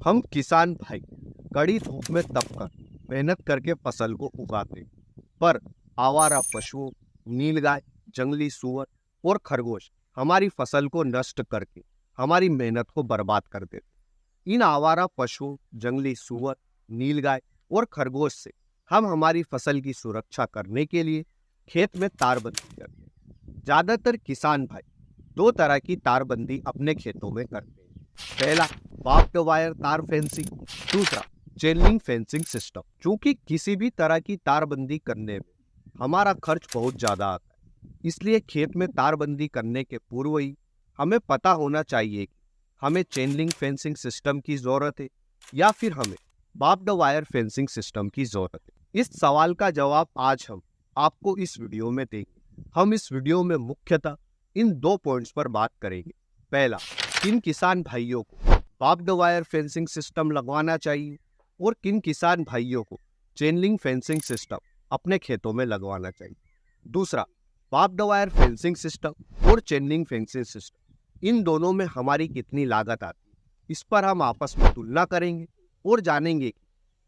हम किसान भाई कड़ी धूप में तपकर मेहनत करके फसल को उगाते हैं, पर आवारा पशुओं, नीलगाय, जंगली सूअर और खरगोश हमारी फसल को नष्ट करके हमारी मेहनत को बर्बाद कर देते। इन आवारा पशुओं, जंगली सूअर, नीलगाय और खरगोश से हम हमारी फसल की सुरक्षा करने के लिए खेत में तारबंदी करते हैं। ज्यादातर किसान भाई दो तरह की तारबंदी अपने खेतों में करते हैं। पहला, बार्ब्ड वायर तार फेंसिंग। दूसरा, चेन लिंक फेंसिंग सिस्टम। चूंकि किसी भी तरह की तारबंदी करने में हमारा खर्च बहुत ज्यादा आता है, इसलिए खेत में तारबंदी करने के पूर्व ही हमें पता होना चाहिए कि हमें चेन लिंक फेंसिंग सिस्टम की जरूरत है या फिर हमें बार्ब्ड वायर फेंसिंग सिस्टम की जरूरत है। इस सवाल का जवाब आज हम आपको इस वीडियो में देंगे। हम इस वीडियो में मुख्यतः इन दो पॉइंट्स पर बात करेंगे। पहला, किन किसान भाइयों को बार्ब्ड वायर फेंसिंग सिस्टम लगवाना चाहिए और किन किसान भाइयों को चेन लिंक फेंसिंग सिस्टम अपने खेतों में लगवाना चाहिए। दूसरा, बार्ब्ड वायर फेंसिंग सिस्टम और चेन लिंक फेंसिंग सिस्टम, इन दोनों में हमारी कितनी लागत आती है, इस पर हम आपस में तुलना करेंगे और जानेंगे कि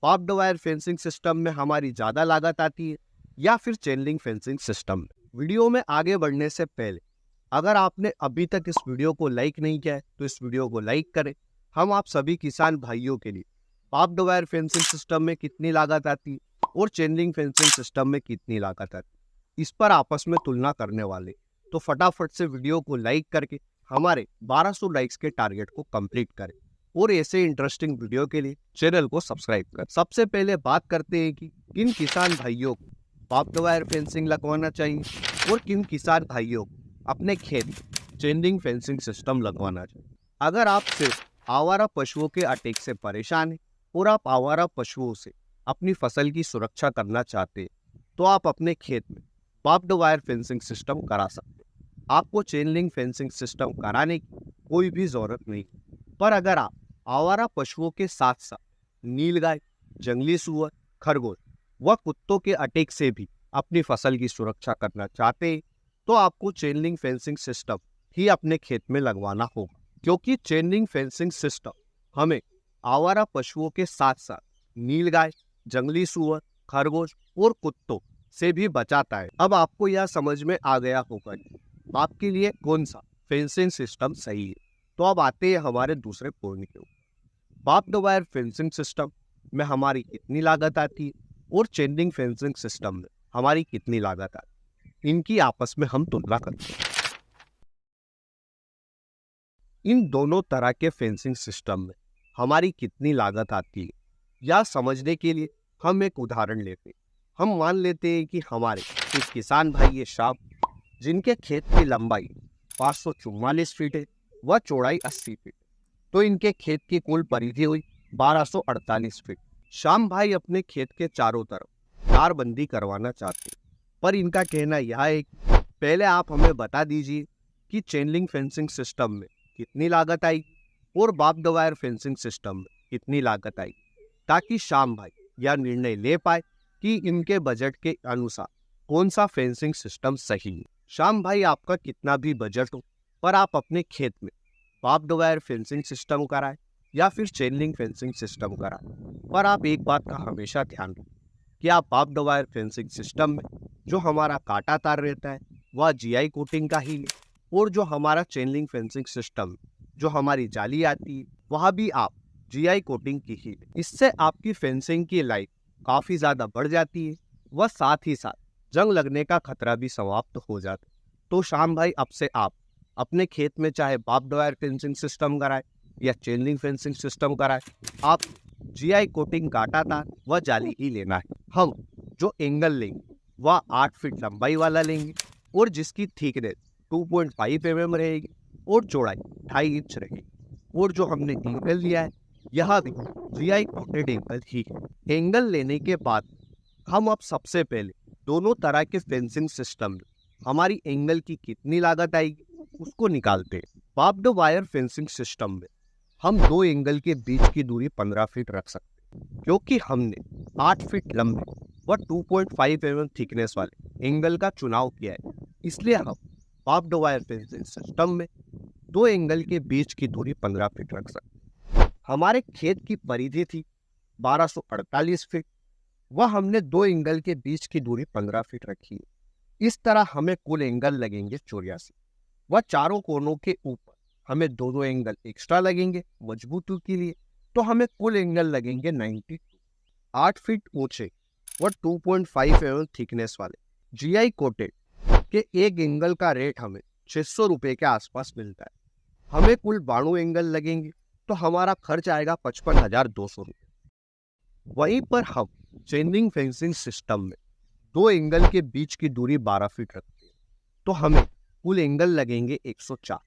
बार्ब्ड वायर फेंसिंग सिस्टम में हमारी ज्यादा लागत आती है या फिर चेन लिंक फेंसिंग सिस्टम में। वीडियो में आगे बढ़ने से पहले अगर आपने अभी तक इस वीडियो को लाइक नहीं किया है तो इस वीडियो को लाइक करें। हम आप सभी किसान भाइयों के लिए बार्ब्ड वायर फेंसिंग सिस्टम में कितनी लागत आती है और चेन लिंक फेंसिंग सिस्टम में कितनी लागत आती है, इस पर आपस में तुलना करने वाले। तो फटाफट से वीडियो को लाइक करके हमारे 1200 लाइक्स के टारगेट को कंप्लीट करें और ऐसे इंटरेस्टिंग वीडियो के लिए चैनल को सब्सक्राइब करें। सबसे पहले बात करते हैं कि किन किसान भाइयों को बार्ब्ड वायर फेंसिंग लगवाना चाहिए और किन किसान भाइयों को अपने खेत चेन लिंक फेंसिंग सिस्टम लगवाना चाहिए। अगर आप सिर्फ आवारा पशुओं के अटैक से परेशान हैं और आप आवारा पशुओं से अपनी फसल की सुरक्षा करना चाहते हैं, तो आप अपने खेत में बार्ब्ड वायर फेंसिंग सिस्टम करा सकते हैं। आपको चेन लिंक फेंसिंग सिस्टम कराने की कोई भी जरूरत नहीं। पर अगर आप आवारा पशुओं के साथ साथ नीलगाय, जंगली सूअर, खरगोश व कुत्तों के अटैक से भी अपनी फसल की सुरक्षा करना चाहते हैं, तो आपको चेन लिंक फेंसिंग सिस्टम ही अपने खेत में लगवाना होगा, क्योंकि चेन लिंक फेंसिंग सिस्टम हमें आवारा पशुओं के साथ साथ नीलगाय, जंगली सूअर, खरगोश और कुत्तों से भी बचाता है। अब आपको यह समझ में आ गया होगा कि आपके लिए कौन सा फेंसिंग सिस्टम सही है। तो अब आते हैं हमारे दूसरे पॉइंट के ऊपर। बार्ब्ड वायर फेंसिंग सिस्टम में हमारी कितनी लागत आती है और चेन लिंक फेंसिंग सिस्टम में हमारी कितनी लागत आती है, इनकी आपस में हम तुलना करते हैं। इन दोनों तरह के फेंसिंग सिस्टम में हमारी कितनी लागत आती है या समझने के लिए हम एक उदाहरण लेते हैं। हम मान लेते हैं कि हमारे एक किसान भाई है श्याम, जिनके खेत की लंबाई 544 फीट है व चौड़ाई 80 फीट। तो इनके खेत की कुल परिधि हुई 1248 फीट। श्याम भाई अपने खेत के चारों तरफ तारबंदी करवाना चाहते हैं, पर इनका कहना यह है कि पहले आप हमें बता दीजिए कि चेन लिंक फेंसिंग सिस्टम में कितनी लागत आई और बार्ब्ड वायर फेंसिंग सिस्टम में कितनी लागत आई, ताकि श्याम भाई यह निर्णय ले पाए कि इनके बजट के अनुसार कौन सा फेंसिंग सिस्टम सही है। श्याम भाई, आपका कितना भी बजट हो, पर आप अपने खेत में बार्ब्ड वायर फेंसिंग सिस्टम कराएं या फिर चेन लिंक फेंसिंग सिस्टम कराएं, पर आप एक बात का हमेशा ध्यान रखें कि आप बार्ब्ड वायर फेंसिंग सिस्टम में जो हमारा कांटा तार रहता है वह जीआई कोटिंग का ही ले, और जो हमारा चेन लिंक फेंसिंग सिस्टम जो हमारी जाली आती है वह भी आप जीआई कोटिंग की ही ले। इससे आपकी फेंसिंग की लाइफ काफी ज्यादा बढ़ जाती है व साथ ही साथ जंग लगने का खतरा भी समाप्त हो जाता है। तो श्याम भाई, अब से आप अपने खेत में चाहे बार्ब्ड वायर फेंसिंग सिस्टम कराए या चेन लिंक फेंसिंग सिस्टम कराए, आप जीआई कोटिंग कांटा तार व जाली ही लेना है। हम जो एंगल लेंगे वह 8 फीट लंबाई वाला लेंगे और जिसकी थिकनेस 2.5 mm रहेगी और चौड़ाई 2.5 इंच रहेगी, और जो हमने एंगल लिया है यह भी जीआई कोटेड एंगल ही है। एंगल लेने के बाद हम अब सबसे पहले दोनों तरह के फेंसिंग सिस्टम में हमारी एंगल की कितनी लागत आएगी उसको निकालते हैं। बार्ब्ड वायर फेंसिंग सिस्टम में हम दो एंगल के बीच की दूरी 15 फीट रख सकते हैं, क्योंकि हमने 8 फीट लंबे व 2.5 mm थिकनेस वाले एंगल का चुनाव किया है। इसलिए हम बार्ब्ड वायर फेंसिंग सिस्टम में दो एंगल के बीच की दूरी 15 फीट रख सकते हैं। हमारे खेत की परिधि थी 1248 फीट, वह हमने दो एंगल के बीच की दूरी 15 फीट रखी है। इस तरह हमें कुल एंगल लगेंगे 84। वह चारों कोनों के ऊपर हमें दो दो एंगल एक्स्ट्रा लगेंगे मजबूती के लिए, तो हमें कुल एंगल लगेंगे 92। 8 फीट ऊंचे व 2.5 mm थिकनेस वाले जीआई कोटेड के एक एंगल का रेट हमें 600 रुपये के आसपास मिलता है। हमें कुल 92 एंगल लगेंगे, तो हमारा खर्च आएगा 55,200 रुपये। वहीं पर हम चेन लिंक फेंसिंग सिस्टम में दो एंगल के बीच की दूरी 12 फीट रखते हैं, तो हमें कुल एंगल लगेंगे 104।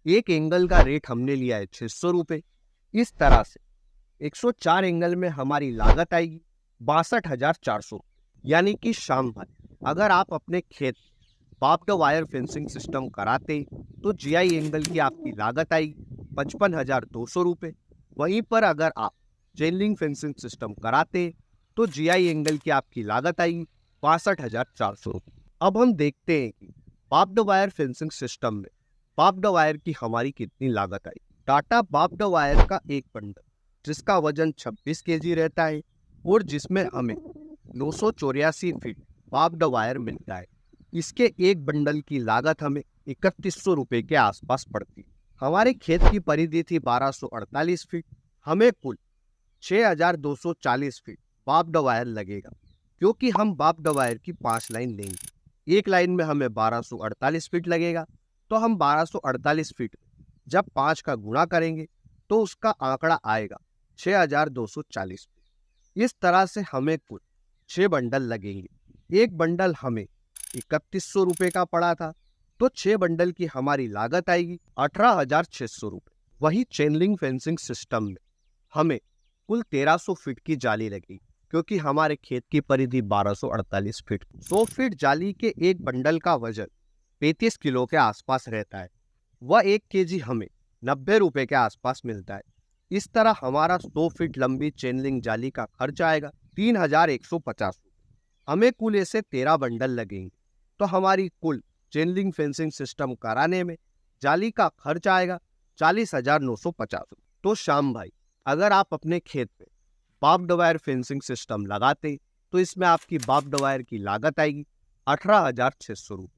एक एंगल का रेट हमने लिया है 600 रुपये। इस तरह से 104 एंगल में हमारी लागत आएगी 62,400। यानी कि श्याम भाई, अगर आप अपने खेत बाप्ड वायर फेंसिंग सिस्टम कराते तो जीआई एंगल की आपकी लागत आएगी 55,200 रुपये। वहीं पर अगर आप चेन लिंक फेंसिंग सिस्टम कराते तो जीआई एंगल की आपकी लागत आएगी 62,400 रुपये। अब हम देखते हैं कि बाप्ड वायर फेंसिंग सिस्टम में बाप्ड वायर की हमारी कितनी लागत आई। टाटा बाप्ड वायर का एक बंडल जिसका वजन 26 केजी रहता है और जिसमें हमें 984 फीट बाप्ड वायर मिलता है, इसके एक बंडल की लागत हमें 3100 रुपये के आसपास पड़ती है। हमारे खेत की परिधि थी 1248 फीट, हमें कुल 6,240 फीट बाप्ड वायर लगेगा, क्योंकि हम बाप्ड वायर की 5 लाइन लेंगे। एक लाइन में हमें 1248 फीट लगेगा, तो हम 1248 फीट जब 5 का गुणा करेंगे तो उसका आंकड़ा आएगा 6,240 फीट। इस तरह से हमें कुल 6 बंडल लगेंगे। एक बंडल हमें 3100 रुपये का पड़ा था, तो 6 बंडल की हमारी लागत आएगी 18,600 रुपये। वही चेन लिंक फेंसिंग सिस्टम में हमें कुल 1300 फीट की जाली लगेगी, क्योंकि हमारे खेत की परिधि 1248 फीट। 100 फीट जाली के एक बंडल का वजन 35 किलो के आसपास रहता है। वह 1 केजी हमें 90 रुपये के आसपास मिलता है। इस तरह हमारा 100 फीट लंबी चेन लिंक जाली का खर्च आएगा 3,150। हमें कुल ऐसे 13 बंडल लगेंगे, तो हमारी कुल चेन लिंक फेंसिंग सिस्टम कराने में जाली का खर्च आएगा 40,950। तो श्याम भाई, अगर आप अपने खेत में बाप्ड वायर फेंसिंग सिस्टम लगाते तो इसमें आपकी बाप्ड वायर की लागत आएगी 18,600 रुपये।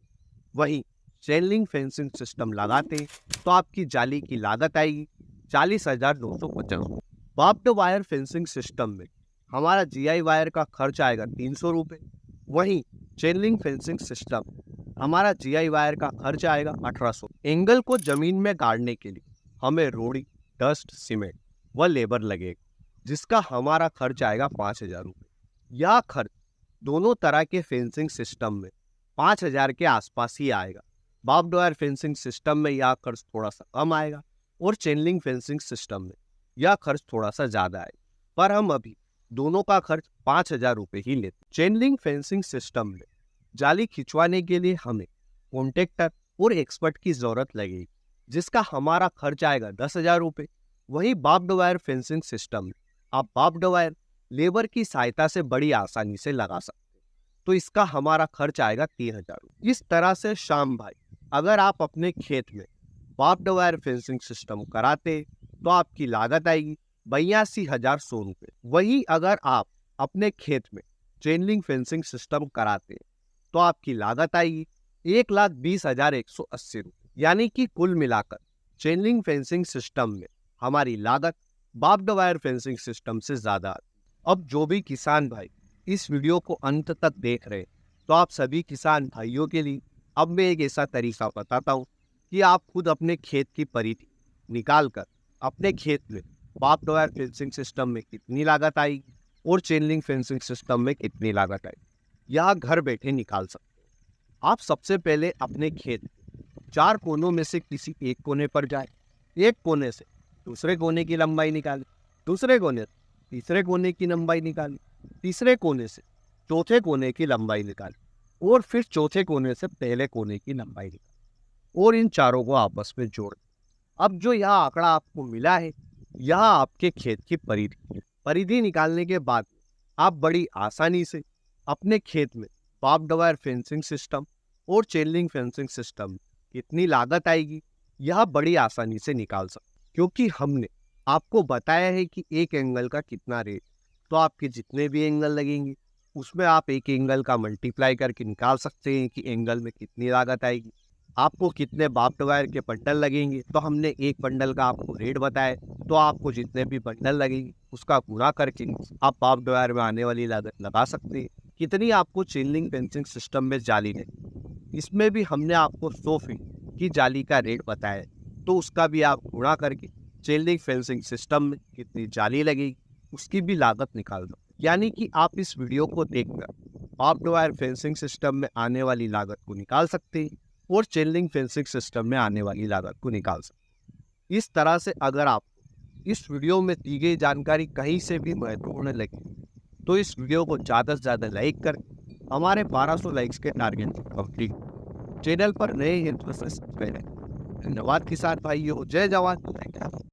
वहीं चेन लिंक फेंसिंग सिस्टम लगाते तो आपकी जाली की लागत आएगी 40,950। बाप्ड वायर फेंसिंग सिस्टम में हमारा जीआई वायर का खर्च आएगा 300 रुपये। वहीं चेन लिंक फेंसिंग सिस्टम हमारा जीआई वायर का खर्च आएगा 1800। एंगल को जमीन में गाड़ने के लिए हमें रोड़ी, डस्ट, सीमेंट व लेबर लगेगा, जिसका हमारा खर्च आएगा 5,000 रुपये। यह खर्च दोनों तरह के फेंसिंग सिस्टम में 5,000 के आसपास ही आएगा। बाप्ड वायर फेंसिंग सिस्टम में यह खर्च थोड़ा सा कम आएगा और चेन लिंक फेंसिंग सिस्टम में यह खर्च थोड़ा सा ज्यादा आएगा, पर हम अभी दोनों का खर्च 5,000 रुपये ही लेते। चेन लिंक फेंसिंग सिस्टम में जाली खिंचवाने के लिए हमें कॉन्ट्रैक्टर और एक्सपर्ट की जरूरत लगेगी, जिसका हमारा खर्च आएगा 10,000 रुपये। वही बाप्ड वायर फेंसिंग सिस्टम में आप बाप्ड वायर लेबर की सहायता से बड़ी आसानी से लगा सकते हैं, तो इसका हमारा खर्च आएगा 3,000 रुपये। इस तरह से श्याम भाई, अगर आप अपने खेत में बाप्ड वायर फेंसिंग सिस्टम कराते तो आपकी लागत आएगी 82,100 रुपये। वही अगर आप अपने खेत में चेन लिंक फेंसिंग सिस्टम कराते तो आपकी लागत आएगी 1,20,180 रुपये। यानी कि कुल मिलाकर चेन लिंक फेंसिंग सिस्टम में हमारी लागत बाप्ड वायर फेंसिंग सिस्टम से ज्यादा आती। अब जो भी किसान भाई इस वीडियो को अंत तक देख रहे हैं, तो आप सभी किसान भाइयों के लिए अब मैं एक ऐसा तरीका बताता हूँ कि आप खुद अपने खेत की परिधि निकाल कर अपने खेत में बाप्ड वायर फेंसिंग सिस्टम में कितनी लागत आएगी और चेन लिंक फेंसिंग सिस्टम में कितनी लागत आएगी, यह घर बैठे निकाल सकते हैं। आप सबसे पहले अपने खेत 4 कोनों में से किसी एक कोने पर जाए, एक कोने से दूसरे कोने की लंबाई निकालें, दूसरे कोने से तीसरे कोने की लंबाई निकालें, तीसरे कोने से चौथे कोने की लंबाई निकालें और फिर चौथे कोने से पहले कोने की लंबाई निकालें और इन चारों को आपस में जोड़ दें। अब जो यह आंकड़ा आपको मिला है, यह आपके खेत की परिधि निकालने के बाद आप बड़ी आसानी से अपने खेत में बाप्ड वायर फेंसिंग सिस्टम और चेन लिंक फेंसिंग सिस्टम कितनी लागत आएगी, यह बड़ी आसानी से निकाल सकते, क्योंकि हमने आपको बताया है कि एक एंगल का कितना रेट, तो आपके जितने भी एंगल लगेंगे उसमें आप एक एंगल का मल्टीप्लाई करके निकाल सकते हैं कि एंगल में कितनी लागत आएगी। आपको कितने बाप्ट वायर के बंडल लगेंगे, तो हमने एक बंडल का आपको रेट बताया, तो आपको जितने भी बंडल लगेंगे उसका गुणा करके आप बाप्ट वायर में आने वाली लागत लगा सकते हैं। कितनी आपको चेन लिंक फेंसिंग सिस्टम में जाली लगेगी, इसमें भी हमने आपको 100 फीट की जाली का रेट बताया, तो उसका भी आप गुणा करके चेन लिंक फेंसिंग सिस्टम में कितनी जाली लगेगी उसकी भी लागत निकाल दो। यानी कि आप इस वीडियो को देखकर बाप्ट वायर फेंसिंग सिस्टम में आने वाली लागत को निकाल सकते हैं और चेन लिंक फेंसिंग सिस्टम में आने वाली लागत को निकाल सकते हैं। इस तरह से अगर आपको इस वीडियो में दी गई जानकारी कहीं से भी महत्वपूर्ण लगी तो इस वीडियो को ज़्यादा से ज़्यादा लाइक कर हमारे 1200 लाइक्स के टारगेट को कंप्लीट। चैनल पर नए हैं तो सब्सक्राइब करें। धन्यवाद किसान भाइयों, जय जवान जय किसान।